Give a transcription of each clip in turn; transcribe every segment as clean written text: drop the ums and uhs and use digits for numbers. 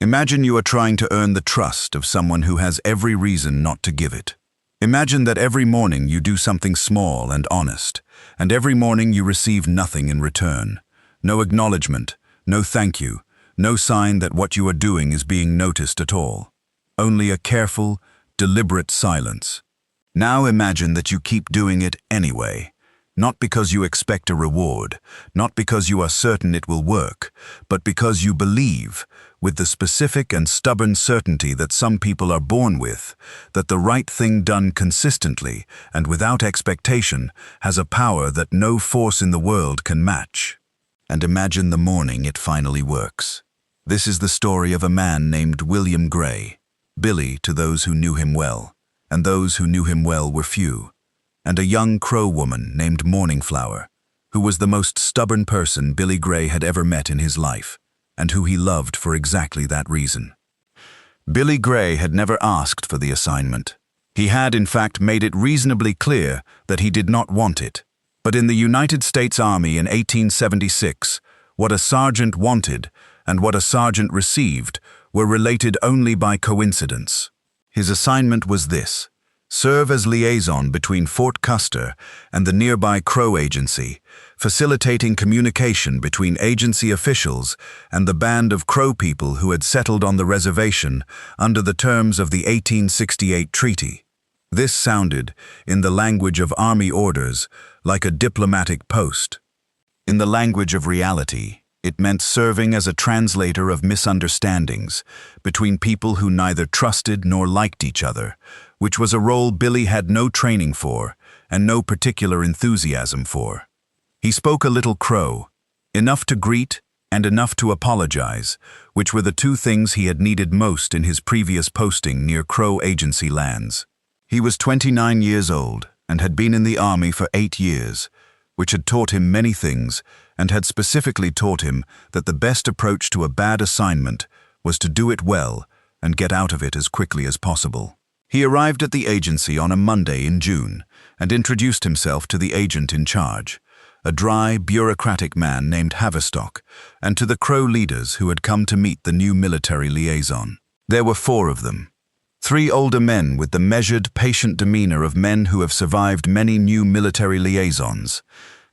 Imagine you are trying to earn the trust of someone who has every reason not to give it. Imagine that every morning you do something small and honest, and every morning you receive nothing in return. No acknowledgement, no thank you, no sign that what you are doing is being noticed at all. Only a careful, deliberate silence. Now imagine that you keep doing it anyway. Not because you expect a reward, not because you are certain it will work, but because you believe, with the specific and stubborn certainty that some people are born with, that the right thing done consistently and without expectation has a power that no force in the world can match. And imagine the morning it finally works. This is the story of a man named William Gray, Billy to those who knew him well, and those who knew him well were few, and a young Crow woman named Morningflower, who was the most stubborn person Billy Gray had ever met in his life, and who he loved for exactly that reason. Billy Gray had never asked for the assignment. He had, in fact, made it reasonably clear that he did not want it. But in the United States Army in 1876, what a sergeant wanted and what a sergeant received were related only by coincidence. His assignment was this: serve as liaison between Fort Custer and the nearby Crow Agency, facilitating communication between agency officials and the band of Crow people who had settled on the reservation under the terms of the 1868 treaty. This sounded, in the language of Army orders, like a diplomatic post. In the language of reality, it meant serving as a translator of misunderstandings between people who neither trusted nor liked each other, which was a role Billy had no training for and no particular enthusiasm for. He spoke a little Crow, enough to greet and enough to apologize, which were the two things he had needed most in his previous posting near Crow Agency lands. He was 29 years old and had been in the Army for 8 years, which had taught him many things and had specifically taught him that the best approach to a bad assignment was to do it well and get out of it as quickly as possible. He arrived at the agency on a Monday in June and introduced himself to the agent in charge, a dry, bureaucratic man named Haverstock, and to the Crow leaders who had come to meet the new military liaison. There were 4 of them. 3 older men with the measured, patient demeanor of men who have survived many new military liaisons,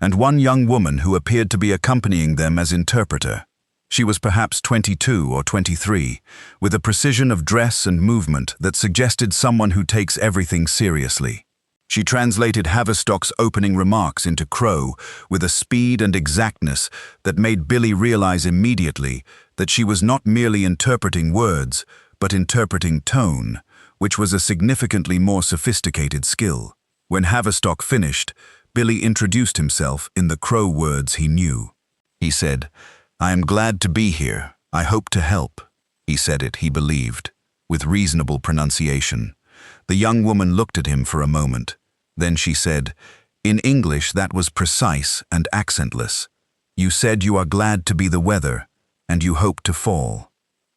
and 1 young woman who appeared to be accompanying them as interpreter. She was perhaps 22 or 23, with a precision of dress and movement that suggested someone who takes everything seriously. She translated Haverstock's opening remarks into Crow with a speed and exactness that made Billy realize immediately that she was not merely interpreting words, but interpreting tone, which was a significantly more sophisticated skill. When Haverstock finished, Billy introduced himself in the Crow words he knew. He said, "I am glad to be here. I hope to help." He said it, he believed, with reasonable pronunciation. The young woman looked at him for a moment. Then she said, in English that was precise and accentless, "You said you are glad to be the weather, and you hope to fall."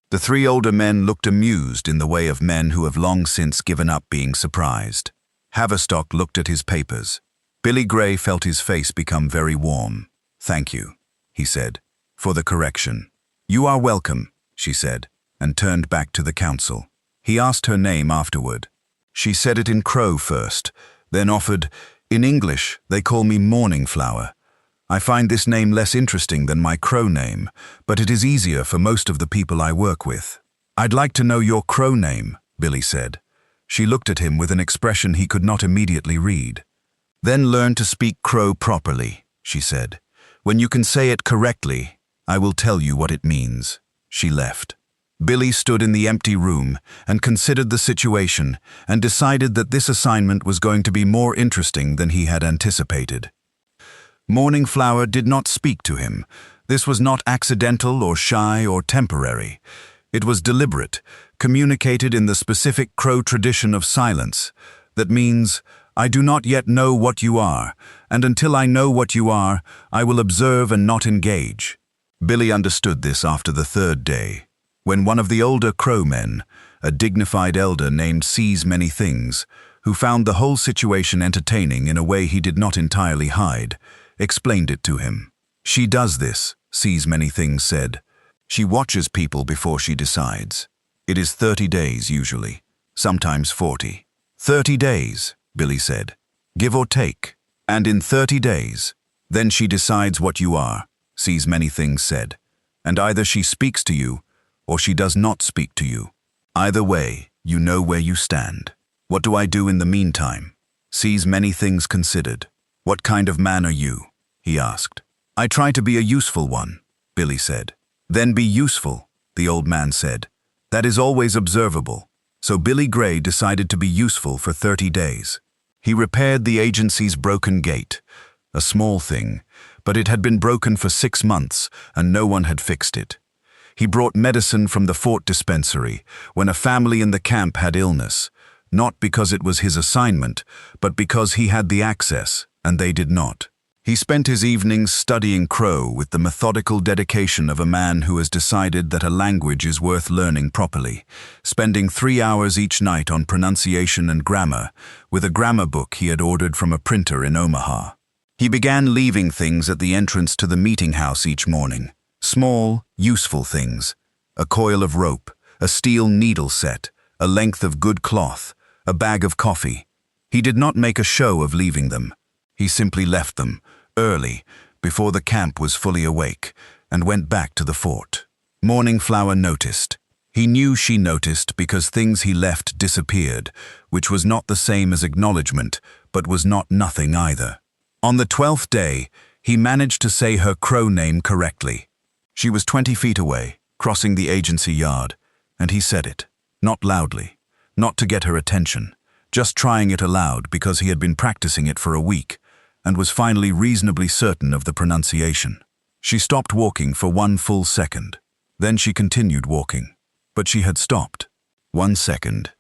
The 3 older men looked amused in the way of men who have long since given up being surprised. Haverstock looked at his papers. Billy Gray felt his face become very warm. "Thank you," he said, "for the correction." "You are welcome," she said, and turned back to the council. He asked her name afterward. She said it in Crow first, then offered, "In English, they call me Morningflower. I find this name less interesting than my Crow name, but it is easier for most of the people I work with." "I'd like to know your Crow name," Billy said. She looked at him with an expression he could not immediately read. "Then learn to speak Crow properly," she said. "When you can say it correctly, I will tell you what it means." She left. Billy stood in the empty room and considered the situation and decided that this assignment was going to be more interesting than he had anticipated. Morningflower did not speak to him. This was not accidental or shy or temporary. It was deliberate, communicated in the specific Crow tradition of silence. That means, "I do not yet know what you are, and until I know what you are, I will observe and not engage." Billy understood this after the 3rd day, when one of the older Crow men, a dignified elder named Sees Many Things, who found the whole situation entertaining in a way he did not entirely hide, explained it to him. "She does this," Sees Many Things said. She watches people before she decides. It is 30 days usually, sometimes 40. 30 days, Billy said. Give or take. And in 30 days, then she decides what you are, sees many things said. And either she speaks to you, or she does not speak to you. Either way, you know where you stand. What do I do in the meantime? Sees many things considered. What kind of man are you? He asked. I try to be a useful one, Billy said. Then be useful, the old man said. That is always observable. So Billy Gray decided to be useful for 30 days. He repaired the agency's broken gate. A small thing, but it had been broken for 6 months and no one had fixed it. He brought medicine from the fort dispensary when a family in the camp had illness, not because it was his assignment, but because he had the access and they did not. He spent his evenings studying Crow with the methodical dedication of a man who has decided that a language is worth learning properly, spending 3 hours each night on pronunciation and grammar with a grammar book he had ordered from a printer in Omaha. He began leaving things at the entrance to the meeting house each morning. Small, useful things. A coil of rope, a steel needle set, a length of good cloth, a bag of coffee. He did not make a show of leaving them. He simply left them, early, before the camp was fully awake, and went back to the fort. Morning Flower noticed. He knew she noticed because things he left disappeared, which was not the same as acknowledgement, but was not nothing either. On the 12th day, he managed to say her Crow name correctly. She was 20 feet away, crossing the agency yard, and he said it, not loudly, not to get her attention, just trying it aloud because he had been practicing it for a week, and was finally reasonably certain of the pronunciation. She stopped walking for 1 full second. Then she continued walking. But she had stopped. 1 second.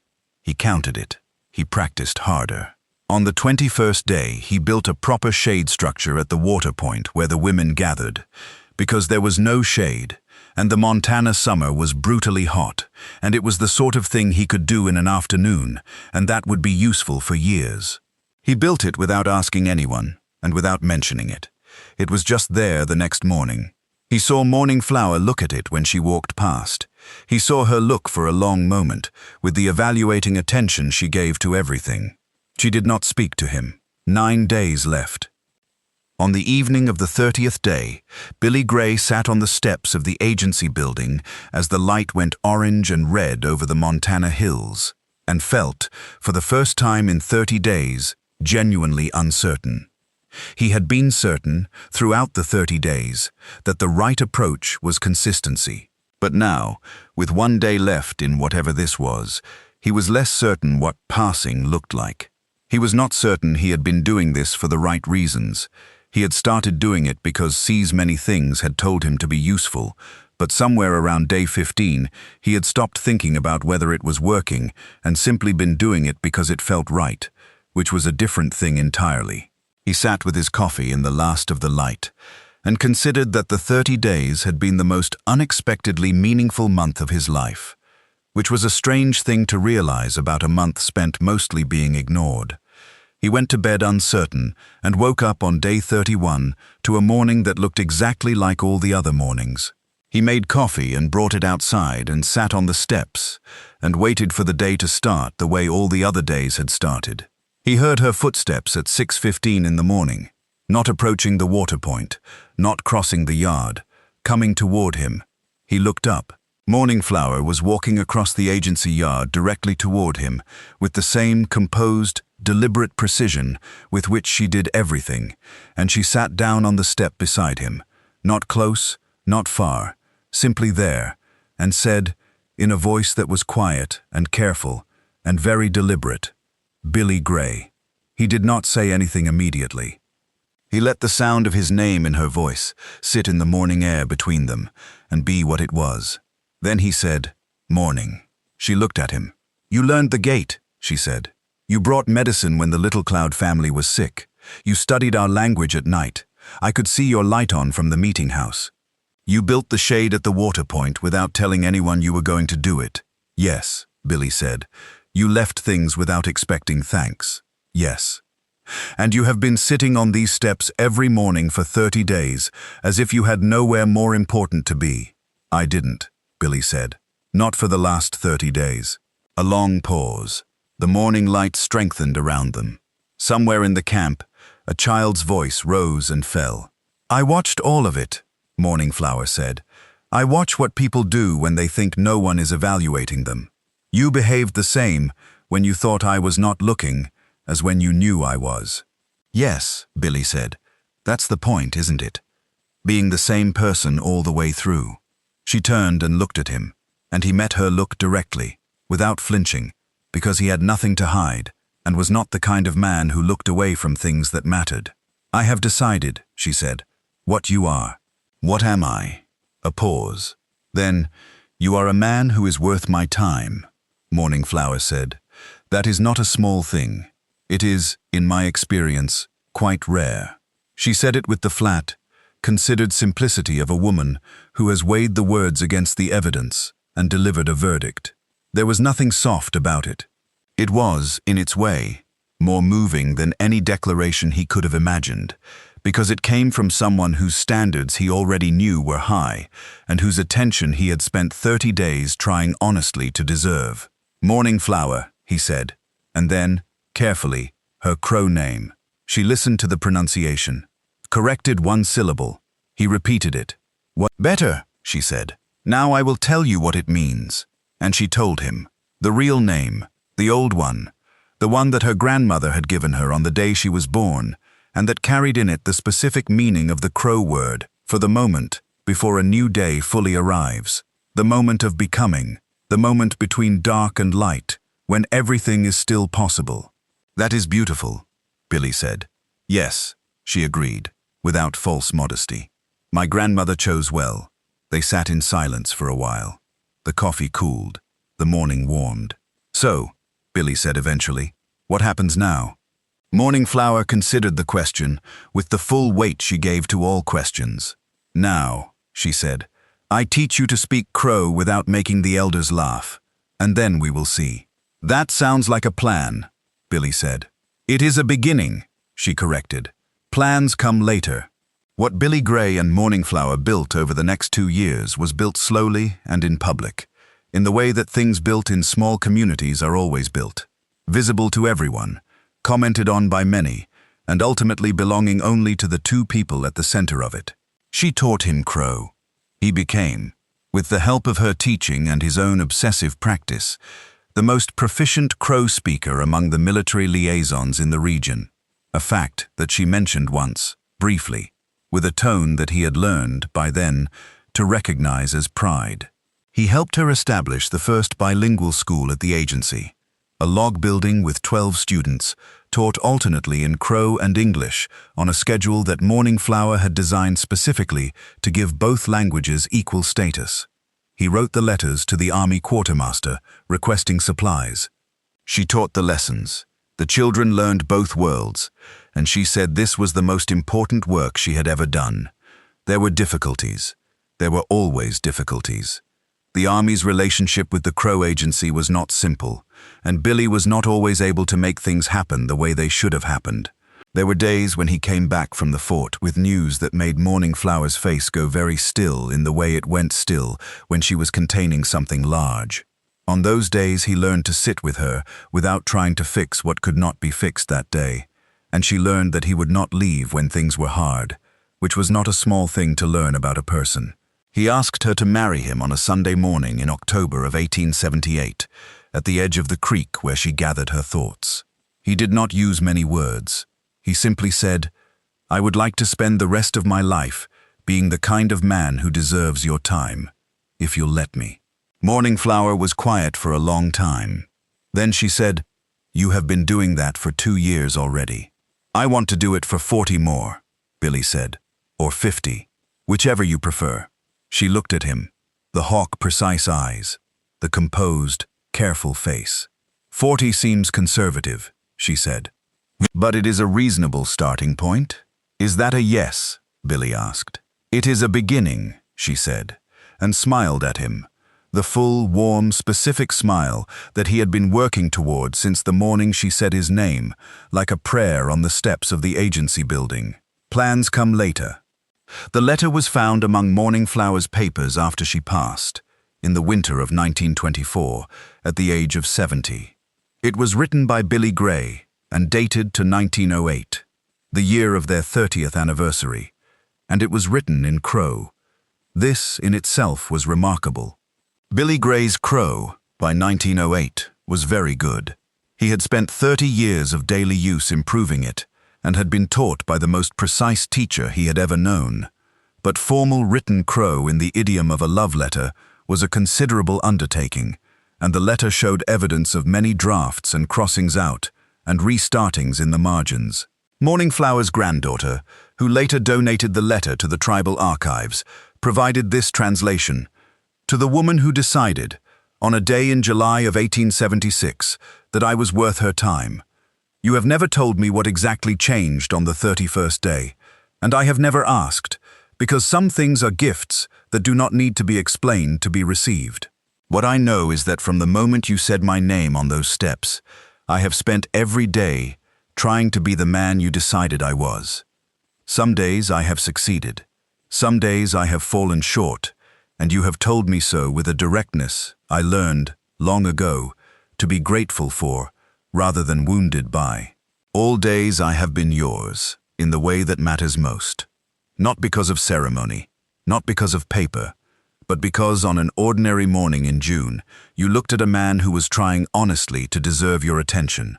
He counted it. He practiced harder. On the 21st day, he built a proper shade structure at the water point where the women gathered, because there was no shade, and the Montana summer was brutally hot, and it was the sort of thing he could do in an afternoon, and that would be useful for years. He built it without asking anyone, and without mentioning it. It was just there the next morning. He saw Morning Flower look at it when she walked past. He saw her look for a long moment, with the evaluating attention she gave to everything. She did not speak to him. 9 days left. On the evening of the 30th day, Billy Gray sat on the steps of the agency building as the light went orange and red over the Montana hills, and felt, for the first time in 30 days, genuinely uncertain. He had been certain, throughout the 30 days, that the right approach was consistency. But now, with 1 day left in whatever this was, he was less certain what passing looked like. He was not certain he had been doing this for the right reasons. He had started doing it because Sees Many Things had told him to be useful, but somewhere around day 15, he had stopped thinking about whether it was working and simply been doing it because it felt right, which was a different thing entirely. He sat with his coffee in the last of the light and considered that the 30 days had been the most unexpectedly meaningful month of his life, which was a strange thing to realize about a month spent mostly being ignored. He went to bed uncertain and woke up on day 31 to a morning that looked exactly like all the other mornings. He made coffee and brought it outside and sat on the steps and waited for the day to start the way all the other days had started. He heard her footsteps at 6:15 in the morning, not approaching the water point, not crossing the yard, coming toward him. He looked up. Morning Flower was walking across the agency yard directly toward him, with the same composed, deliberate precision with which she did everything, and she sat down on the step beside him, not close, not far, simply there, and said, in a voice that was quiet and careful and very deliberate, "Billy Gray." He did not say anything immediately. He let the sound of his name in her voice sit in the morning air between them and be what it was. Then he said, "Morning." She looked at him. "You learned the gate," she said. "You brought medicine when the Little Cloud family was sick. You studied our language at night. I could see your light on from the meeting house. You built the shade at the water point without telling anyone you were going to do it." "Yes," Billy said. "You left things without expecting thanks." "Yes." "And you have been sitting on these steps every morning for 30 days, as if you had nowhere more important to be." I didn't, Billy said. Not for the last 30 days. A long pause. The morning light strengthened around them. Somewhere in the camp, a child's voice rose and fell. I watched all of it, Morning Flower said. I watch what people do when they think no one is evaluating them. You behaved the same when you thought I was not looking as when you knew I was. Yes, Billy said. That's the point, isn't it? Being the same person all the way through. She turned and looked at him, and he met her look directly, without flinching, because he had nothing to hide, and was not the kind of man who looked away from things that mattered. I have decided, she said, what you are. What am I? A pause. Then, you are a man who is worth my time, Morning Flower said. That is not a small thing. It is, in my experience, quite rare. She said it with the flat, considered simplicity of a woman who has weighed the words against the evidence and delivered a verdict. There was nothing soft about it. It was, in its way, more moving than any declaration he could have imagined, because it came from someone whose standards he already knew were high and whose attention he had spent 30 days trying honestly to deserve. Morning Flower, he said, and then, carefully, her crow name. She listened to the pronunciation, corrected one syllable. He repeated it. What? Better, she said. Now I will tell you what it means. And she told him. The real name, the old one, the one that her grandmother had given her on the day she was born, and that carried in it the specific meaning of the crow word, for the moment before a new day fully arrives, the moment of becoming, the moment between dark and light, when everything is still possible. That is beautiful, Billy said. Yes, she agreed, without false modesty. My grandmother chose well. They sat in silence for a while. The coffee cooled. The morning warmed. So, Billy said eventually, what happens now? Morning Flower considered the question with the full weight she gave to all questions. Now, she said, I teach you to speak crow without making the elders laugh, and then we will see. That sounds like a plan, Billy said. It is a beginning, she corrected. Plans come later. What Billy Gray and Morning Flower built over the next 2 years was built slowly and in public, in the way that things built in small communities are always built, visible to everyone, commented on by many, and ultimately belonging only to the 2 people at the center of it. She taught him crow. He became, with the help of her teaching and his own obsessive practice, the most proficient crow speaker among the military liaisons in the region, a fact that she mentioned once, briefly, with a tone that he had learned, by then, to recognize as pride. He helped her establish the first bilingual school at the agency, a log building with 12 students, taught alternately in Crow and English on a schedule that Morning Flower had designed specifically to give both languages equal status. He wrote the letters to the Army quartermaster requesting supplies. She taught the lessons. The children learned both worlds, and she said this was the most important work she had ever done. There were difficulties. There were always difficulties. The Army's relationship with the Crow Agency was not simple, and Billy was not always able to make things happen the way they should have happened. There were days when he came back from the fort with news that made Morning Flower's face go very still in the way it went still when she was containing something large. On those days he learned to sit with her without trying to fix what could not be fixed that day, and she learned that he would not leave when things were hard, which was not a small thing to learn about a person. He asked her to marry him on a Sunday morning in October of 1878, at the edge of the creek where she gathered her thoughts. He did not use many words. He simply said, I would like to spend the rest of my life being the kind of man who deserves your time, if you'll let me. Morning Flower was quiet for a long time. Then she said, You have been doing that for 2 years already. I want to do it for 40 more, Billy said, or 50, whichever you prefer. She looked at him, the hawk precise eyes, the composed, careful face. 40 seems conservative, she said. But it is a reasonable starting point. Is that a yes? Billy asked. It is a beginning, she said, and smiled at him, the full, warm, specific smile that he had been working toward since the morning she said his name, like a prayer on the steps of the agency building. Plans come later. The letter was found among Morning Flower's papers after she passed, in the winter of 1924, at the age of 70. It was written by Billy Gray and dated to 1908, the year of their 30th anniversary, and it was written in Crow. This in itself was remarkable. Billy Gray's Crow, by 1908, was very good. He had spent 30 years of daily use improving it, and had been taught by the most precise teacher he had ever known. But formal written Crow in the idiom of a love letter was a considerable undertaking, and the letter showed evidence of many drafts and crossings out and restartings in the margins. Morning Flower's granddaughter, who later donated the letter to the tribal archives, provided this translation: "To the woman who decided, on a day in July of 1876, that I was worth her time. You have never told me what exactly changed on the 31st day, and I have never asked, because some things are gifts that do not need to be explained to be received. What I know is that from the moment you said my name on those steps, I have spent every day trying to be the man you decided I was. Some days I have succeeded. Some days I have fallen short, and you have told me so with a directness I learned, long ago, to be grateful for, rather than wounded by. All days I have been yours, in the way that matters most. Not because of ceremony, not because of paper, but because on an ordinary morning in June, you looked at a man who was trying honestly to deserve your attention,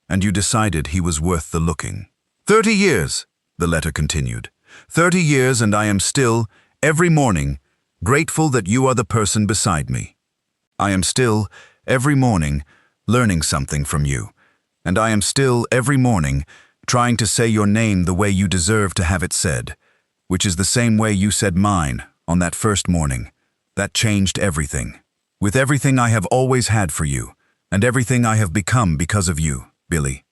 and you decided he was worth the looking. 30 years, the letter continued. 30 years, and I am still, every morning, grateful that you are the person beside me. I am still, every morning, learning something from you, and I am still, every morning, trying to say your name the way you deserve to have it said, which is the same way you said mine on that first morning. That changed everything. With everything I have always had for you, and everything I have become because of you, Billy."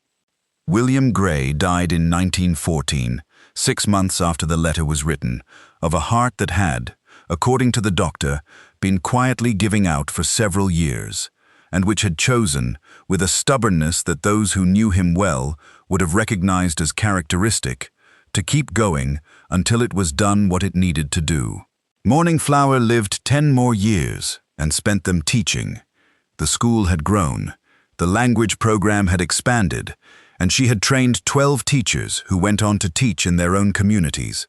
William Gray died in 1914, 6 months after the letter was written, of a heart that had, according to the doctor, been quietly giving out for several years, and which had chosen, with a stubbornness that those who knew him well would have recognized as characteristic, to keep going until it was done what it needed to do. Morning Flower lived 10 more years and spent them teaching. The school had grown, the language program had expanded, and she had trained 12 teachers who went on to teach in their own communities,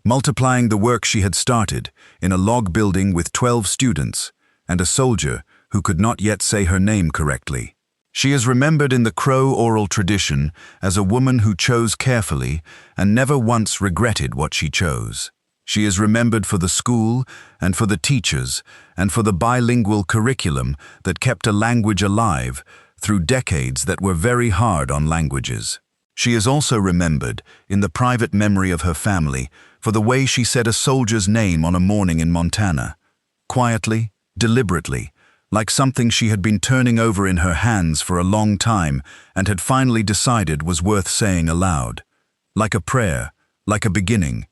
multiplying the work she had started in a log building with 12 students and a soldier who could not yet say her name correctly. She is remembered in the Crow oral tradition as a woman who chose carefully and never once regretted what she chose. She is remembered for the school and for the teachers and for the bilingual curriculum that kept a language alive through decades that were very hard on languages. She is also remembered in the private memory of her family for the way she said a soldier's name on a morning in Montana, quietly, deliberately, like something she had been turning over in her hands for a long time and had finally decided was worth saying aloud. Like a prayer, like a beginning,